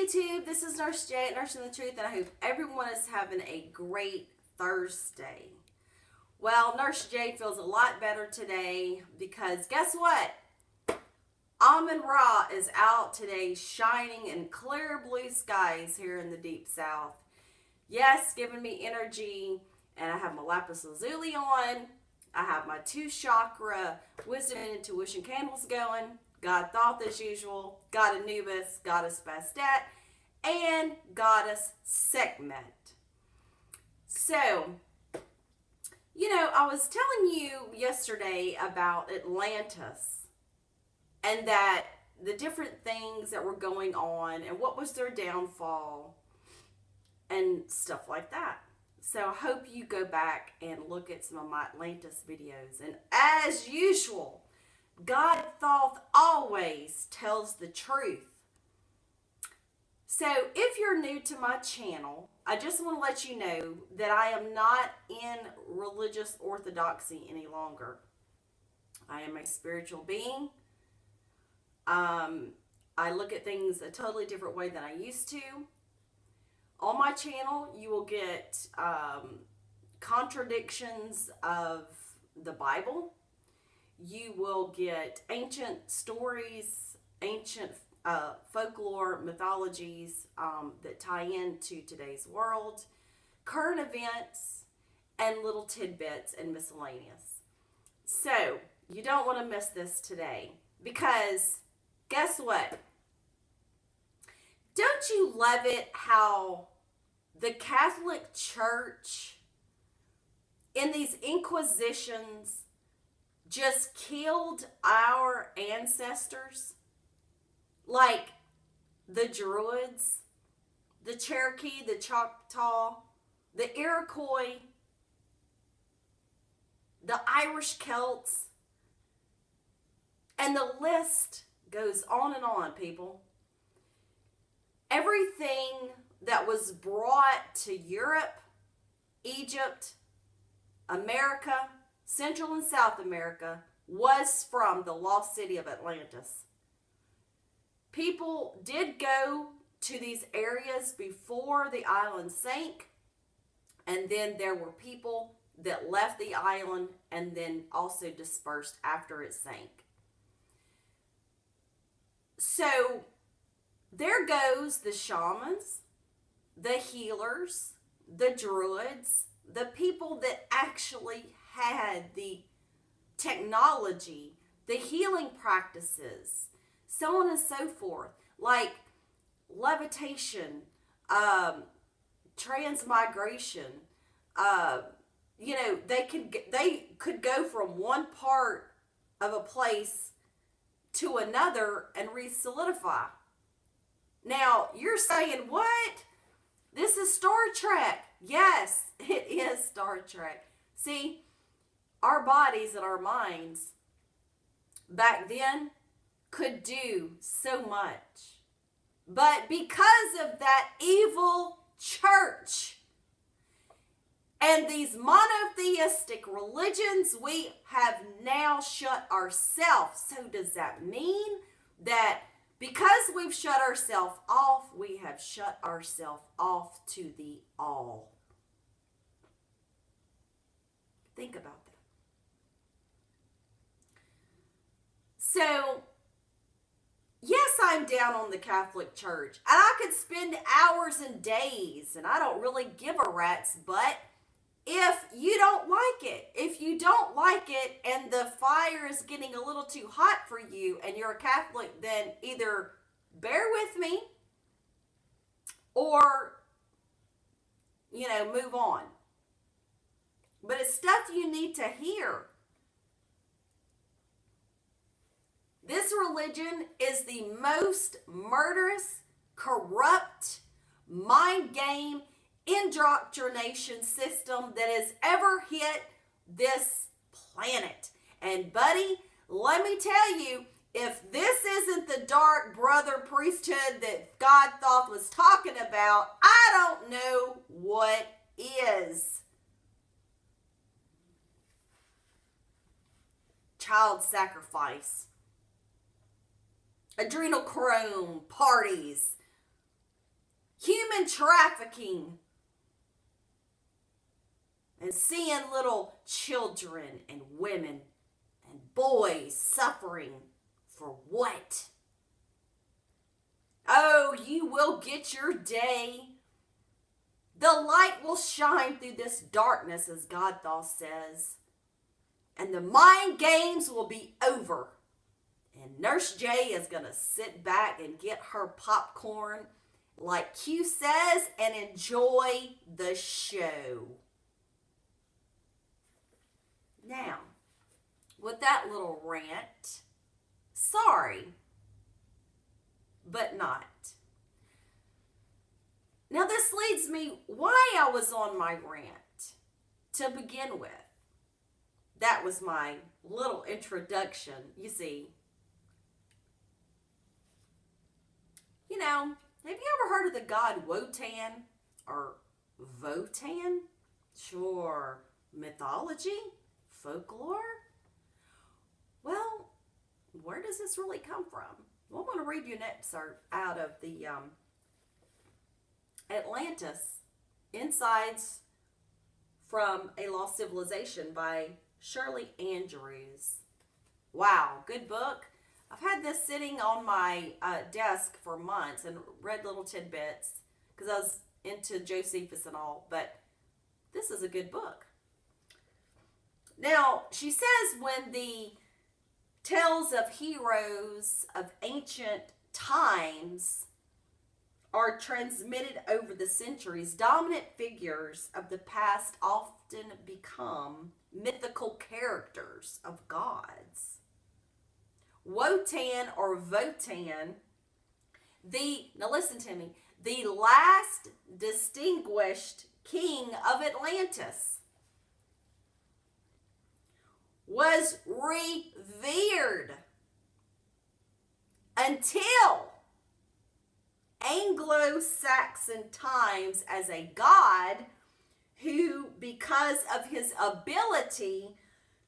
YouTube, this is Nurse J at Nursing the Truth, and I hope everyone is having a great Thursday. Well, Nurse J feels a lot better today because guess what? Amun-Ra is out today shining in clear blue skies here in the deep south. Yes, giving me energy, and I have my lapis lazuli on. I have my 2 chakra wisdom and intuition candles going. God Thoth as usual, God Anubis, Goddess Bastet, and Goddess Sekhmet. So, I was telling you yesterday about Atlantis and that the different things that were going on and what was their downfall and stuff like that. So I hope you go back and look at some of my Atlantis videos. And as usual, God Thoth always tells the truth. So if you're new to my channel, I just want to let you know that I am not in religious orthodoxy any longer. I am a spiritual being. I look at things a totally different way than I used to. On my channel, you will get contradictions of the Bible. You will get ancient stories, ancient folklore, mythologies that tie into today's world, current events, and little tidbits and miscellaneous. So, you don't want to miss this today because guess what? Don't you love it how the Catholic Church in these inquisitions just killed our ancestors? Like the Druids, the Cherokee, the Choctaw, the Iroquois, the Irish Celts, and the list goes on and on, people. Everything that was brought to Europe, Egypt, America, Central and South America was from the lost city of Atlantis. People did go to these areas before the island sank, and then there were people that left the island and then also dispersed after it sank. So there goes the shamans, the healers, the druids, the people that actually had the technology, the healing practices, so on and so forth, like levitation, transmigration. They could go from one part of a place to another and re-solidify. Now, you're saying, what? This is Star Trek. Yes, it is Star Trek. See, our bodies and our minds back then could do so much. But because of that evil church and these monotheistic religions, we have now shut ourselves. So does that mean that because we've shut ourselves off, we have shut ourselves off to the all? Think about that. So, yes, I'm down on the Catholic Church, and I could spend hours and days, and I don't really give a rat's butt if you don't like it. If you don't like it and the fire is getting a little too hot for you and you're a Catholic, then either bear with me or, move on. But it's stuff you need to hear. This religion is the most murderous, corrupt, mind game, indoctrination system that has ever hit this planet. And buddy, let me tell you, if this isn't the dark brother priesthood that God Thoth was talking about, I don't know what is. Child sacrifice, adrenochrome parties, human trafficking, and seeing little children and women and boys suffering for what? Oh, you will get your day. The light will shine through this darkness, as God thus says. And the mind games will be over. And Nurse J is going to sit back and get her popcorn, like Q says, and enjoy the show. Now, with that little rant, sorry, but not. Now, this leads me why I was on my rant to begin with. That was my little introduction. You see, have you ever heard of the god Wotan or Votan? Sure, mythology, folklore. Well, where does this really come from? Well, I'm going to read you an excerpt out of the Atlantis, Insides from a Lost Civilization by Shirley Andrews. Wow, good book. I've had this sitting on my desk for months and read little tidbits because I was into Josephus and all, but this is a good book. Now, she says when the tales of heroes of ancient times are transmitted over the centuries, dominant figures of the past often become mythical characters of gods. Wotan or Votan, now listen to me, the last distinguished king of Atlantis, was revered until Anglo-Saxon times as a god who, because of his ability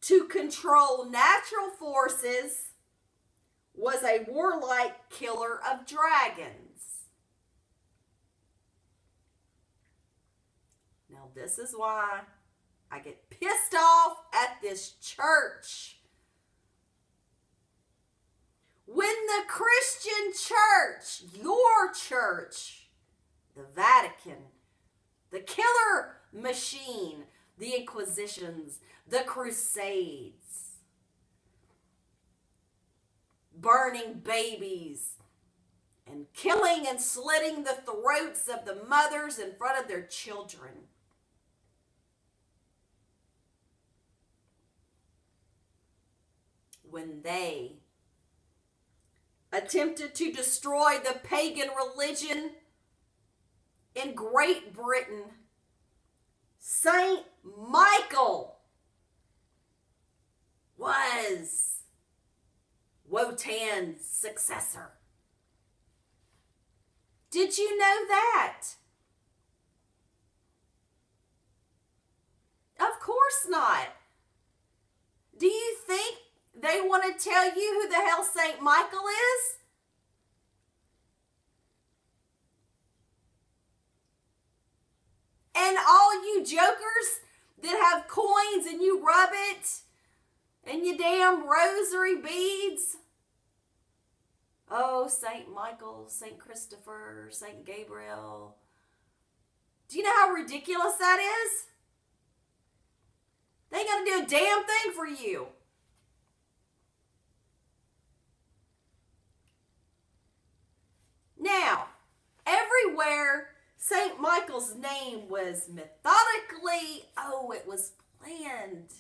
to control natural forces, was a warlike killer of dragons. Now, this is why I get pissed off at this church. When the Christian church, your church, the Vatican, the killer machine, the Inquisitions, the Crusades, burning babies, and killing and slitting the throats of the mothers in front of their children. When they attempted to destroy the pagan religion in Great Britain, Saint Michael was Wotan's successor. Did you know that? Of course not. Do you think they want to tell you who the hell Saint Michael is? And all you jokers that have coins and you rub it and you damn rosary beads. Oh, Saint Michael, Saint Christopher, Saint Gabriel. Do you know how ridiculous that is? They ain't gonna do a damn thing for you. Now, everywhere St. Michael's name was methodically, it was planned,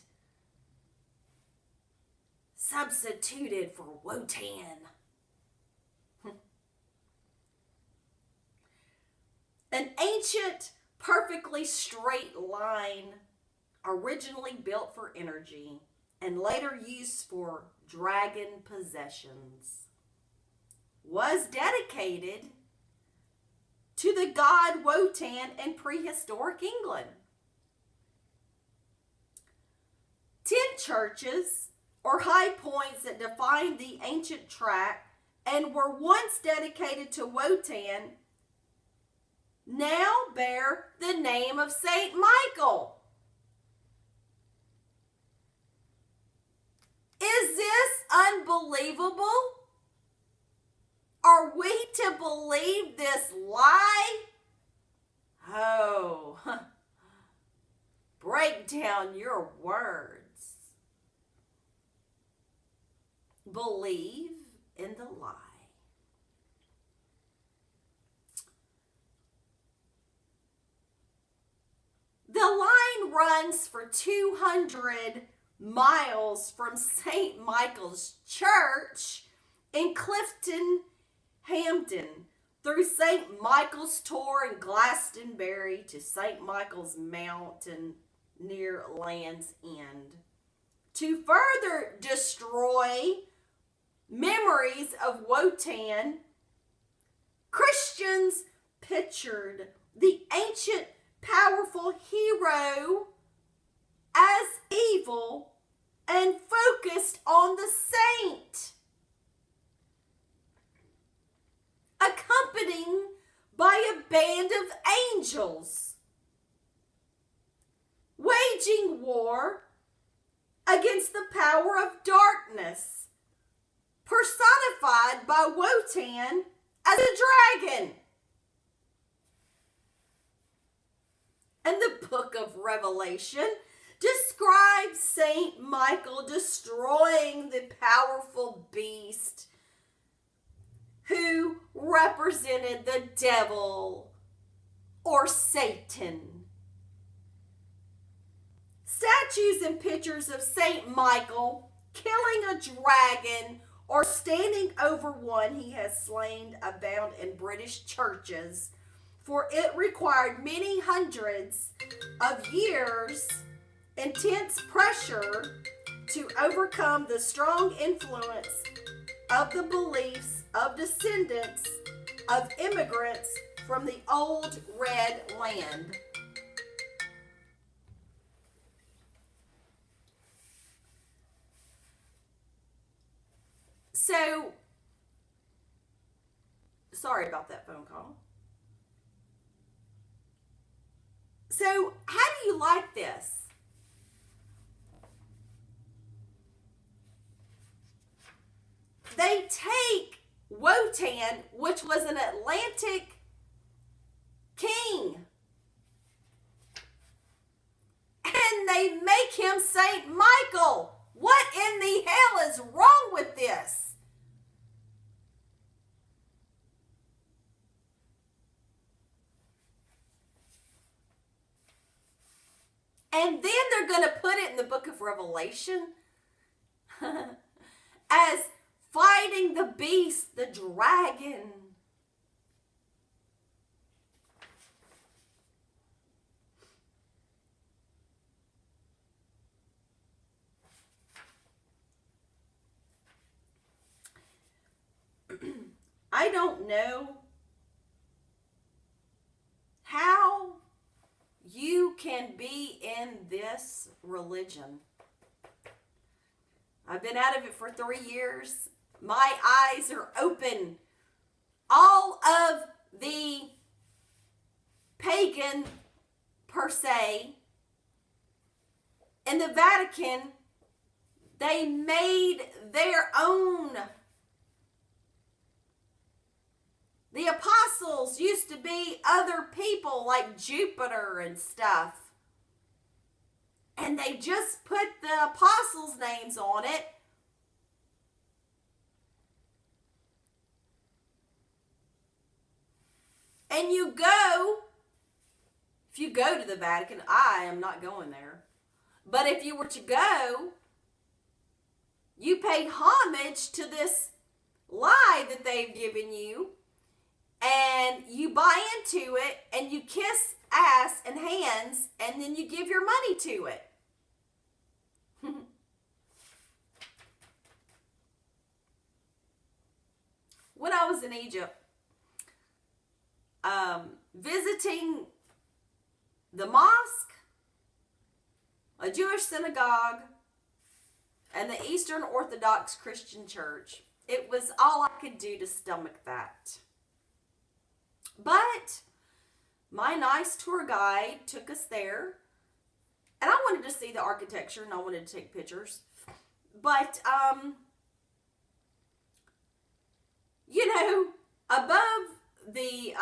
substituted for Wotan. An ancient, perfectly straight line, originally built for energy and later used for dragon possessions, was dedicated to the god Wotan in prehistoric England. 10 churches or high points that defined the ancient tract and were once dedicated to Wotan now bear the name of Saint Michael. Is this unbelievable? Are we to believe this lie? Oh, break down your words. Believe in the lie. The line runs for 200 miles from St. Michael's Church in Clifton, Hampton, through St. Michael's Tor in Glastonbury to St. Michael's Mountain near Land's End. To further destroy memories of Wotan, Christians pictured the ancient powerful hero as evil and focused on the saint, accompanied by a band of angels, waging war against the power of darkness, personified by Wotan as a dragon. And the book of Revelation describes Saint Michael destroying the powerful beast who represented the devil or Satan. Statues and pictures of Saint Michael killing a dragon or standing over one he has slain abound in British churches, for it required many hundreds of years intense pressure to overcome the strong influence of the beliefs of descendants of immigrants from the old Red Land. So, sorry about that phone call. So, how do you like this? They take Wotan, which was an Atlantic king, and they make him Saint Michael. What in the hell is wrong with this? And then they're going to put it in the book of Revelation as fighting the beast, the dragon. I don't know how you can be in this religion. I've been out of it for 3 years. My eyes are open. All of the pagan, per se, in the Vatican, they made their own. The apostles used to be other people like Jupiter and stuff. And they just put the apostles' names on it. And you go, if you go to the Vatican, I am not going there. But if you were to go, you pay homage to this lie that they've given you. And you buy into it, and you kiss ass and hands, and then you give your money to it. When I was in Egypt, visiting the mosque, a Jewish synagogue, and the Eastern Orthodox Christian Church, it was all I could do to stomach that. But my nice tour guide took us there. And I wanted to see the architecture and I wanted to take pictures. But, above the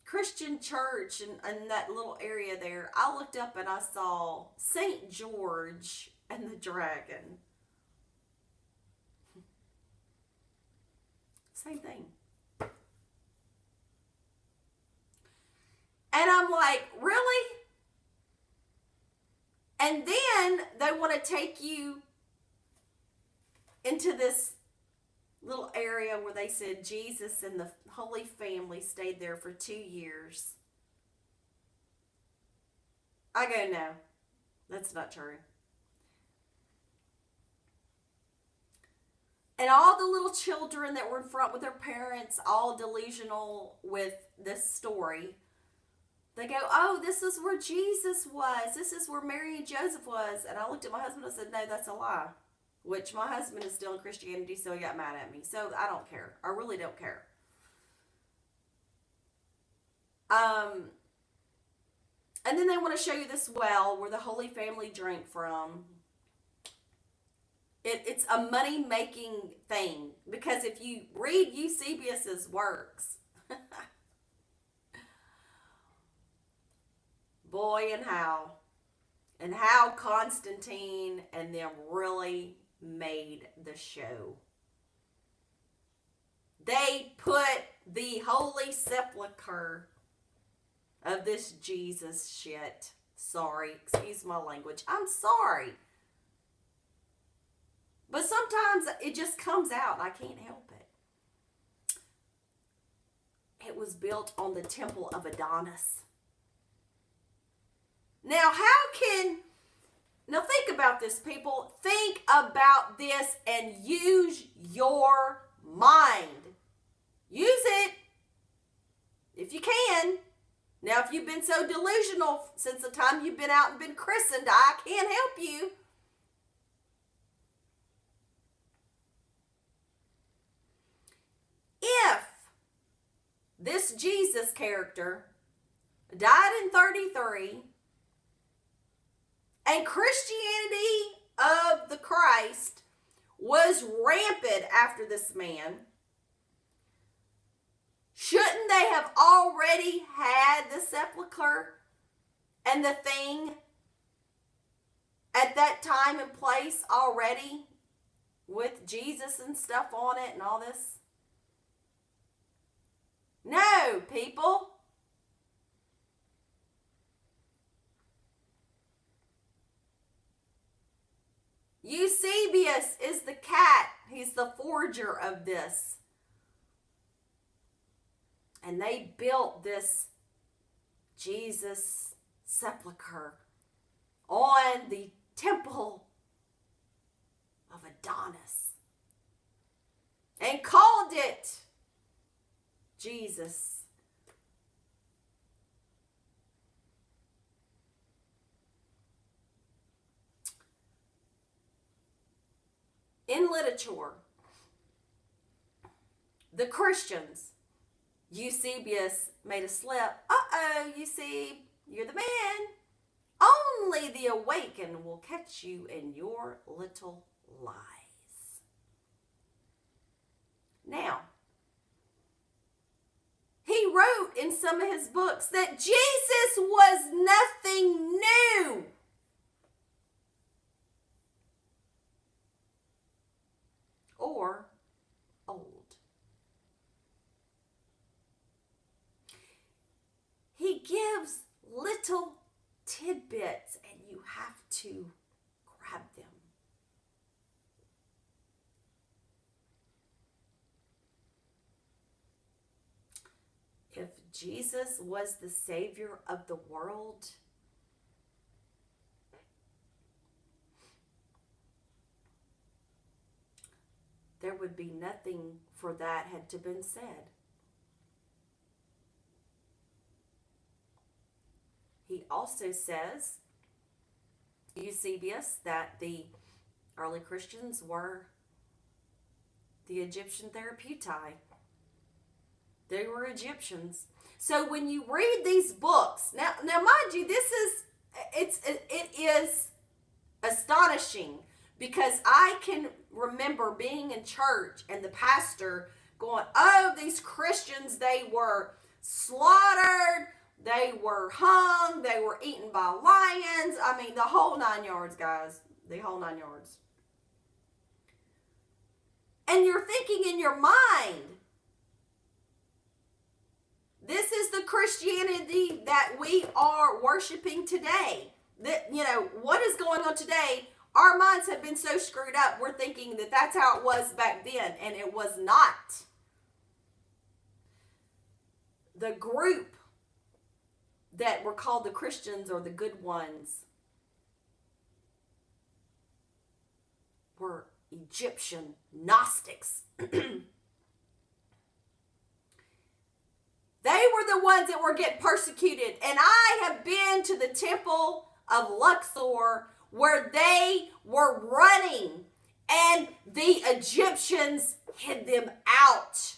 Christian church and that little area there, I looked up and I saw St. George and the Dragon. Same thing. And I'm like, really? And then they want to take you into this little area where they said Jesus and the Holy Family stayed there for 2 years. I go, no, that's not true. And all the little children that were in front with their parents, all delusional with this story, they go, oh, this is where Jesus was. This is where Mary and Joseph was. And I looked at my husband and I said, no, that's a lie. Which my husband is still in Christianity, so he got mad at me. So I don't care. I really don't care. And then they want to show you this well where the Holy Family drank from. It's a money-making thing. Because if you read Eusebius's works, boy and how Constantine and them really made the show. They put the Holy Sepulchre of this Jesus shit. Sorry, excuse my language. I'm sorry. But sometimes it just comes out and I can't help it. It was built on the temple of Adonis. Now, now think about this, people. Think about this and use your mind. Use it if you can. Now, if you've been so delusional since the time you've been out and been christened, I can't help you. If this Jesus character died in 33 and Christianity of the Christ was rampant after this man, shouldn't they have already had the sepulcher and the thing at that time and place already with Jesus and stuff on it and all this? No, people. Eusebius is the cat. He's the forger of this. And they built this Jesus sepulcher on the temple of Adonis and called it Jesus. In literature, the Christians, Eusebius made a slip. Uh-oh, you see, you're the man. Only the awakened will catch you in your little lies. Now, he wrote in some of his books that Jesus was nothing new. Or old. He gives little tidbits and you have to grab them. If Jesus was the Savior of the world, there would be nothing for that had to been said. He also says, Eusebius, that the early Christians were the Egyptian Therapeutae. They were Egyptians. So when you read these books, now mind you, it is astonishing, because I can remember being in church and the pastor going, "Oh, these Christians, they were slaughtered, they were hung, they were eaten by lions." I mean, the whole 9 yards, guys. The whole 9 yards. And you're thinking in your mind, this is the Christianity that we are worshiping today. That, what is going on today? Our minds have been so screwed up, we're thinking that that's how it was back then, and it was not. The group that were called the Christians, or the good ones, were Egyptian Gnostics. They were the ones that were getting persecuted. And I have been to the temple of Luxor, where they were running and the Egyptians hid them out.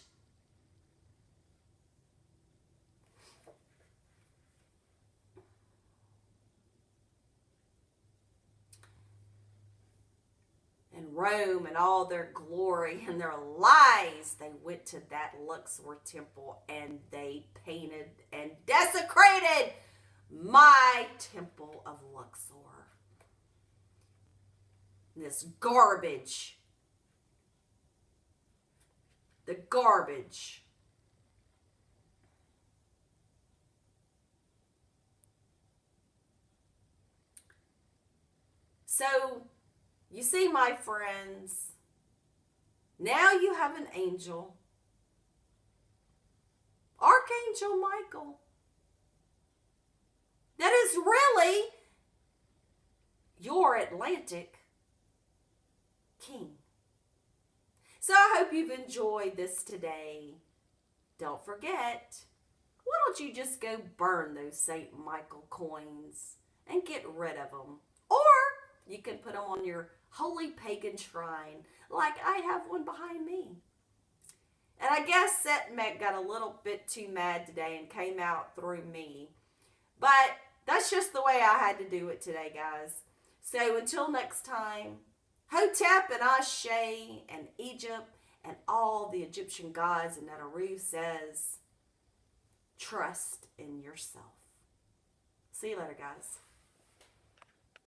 And Rome and all their glory and their lies, they went to that Luxor temple and they painted and desecrated my temple of Luxor. This garbage. The garbage. So, you see, my friends, now you have an angel, Archangel Michael, that is really your Atlantic king. So I hope you've enjoyed this today. Don't forget, why don't you just go burn those St. Michael coins and get rid of them? Or you can put them on your holy pagan shrine, like I have one behind me. And I guess Sekhmet got a little bit too mad today and came out through me. But that's just the way I had to do it today, guys. So until next time, Hotep and Ashe and Egypt and all the Egyptian gods and Netaru says, trust in yourself. See you later, guys.